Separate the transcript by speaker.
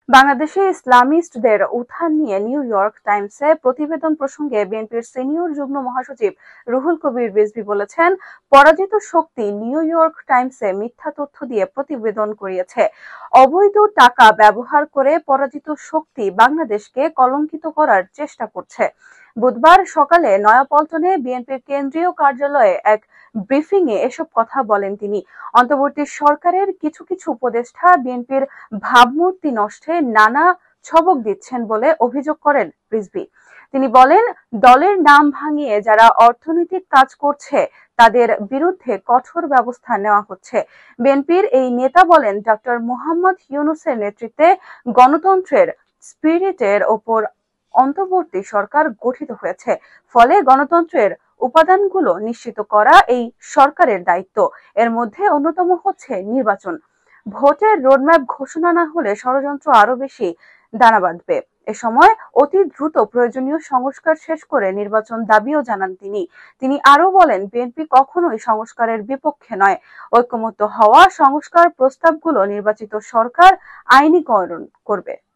Speaker 1: বাংলাদেশে ইসলামিস্টদের উত্থান নিয়ে নিউ ইয়র্ক টাইমসে প্রতিবেদন প্রসঙ্গে বিএনপির সিনিয়র যুগ্ম মহাসচিব রুহুল কবির রিজভী বলেছেন, পরাজিত শক্তি নিউ ইয়র্ক টাইমসে মিথ্যা তথ্য দিয়ে প্রতিবেদন করিয়েছে। অবৈধ টাকা ব্যবহার করে পরাজিত শক্তি বাংলাদেশকে কলঙ্কিত করার চেষ্টা করছে। বুধবার সকালে নয়াপল্টনে বিএনপির কেন্দ্রীয় কার্যালয়ে এক ব্রিফিংয়ে এসব কথা বলেন তিনি। অন্তর্বর্তী সরকারের কিছু কিছু উপদেষ্টা বিএনপির ভাবমূর্তি নষ্টে নানা ছবক দিচ্ছেন বলে অভিযোগ করেন রিজভী। তিনি বলেন, দলের নাম ভাঙিয়ে যারা অর্থনৈতিক কাজ করছে তাদের বিরুদ্ধে কঠোর ব্যবস্থা নেওয়া হচ্ছে। বিএনপির এই নেতা বলেন, ডক্টর মোহাম্মদ ইউনূসের নেতৃত্বে গণতন্ত্রের স্পিরিটের ওপর অন্তর্বর্তী সরকার গঠিত হয়েছে। ফলে গণতন্ত্রের উপাদানগুলো নিশ্চিত করা এই সরকারের দায়িত্ব। এর মধ্যে অন্যতম হচ্ছে নির্বাচন। ভোটের রোডম্যাপ ঘোষণা না হলে ষড়যন্ত্র আরো বেশি দানা বাঁধবে। এ সময় অতি দ্রুত প্রয়োজনীয় সংস্কার শেষ করে নির্বাচন দাবিও জানান তিনি আরো বলেন, বিএনপি কখনোই সংস্কারের বিপক্ষে নয়। ঐকমত্য হওয়া সংস্কার প্রস্তাবগুলো নির্বাচিত সরকার আইনীকরণ করবে।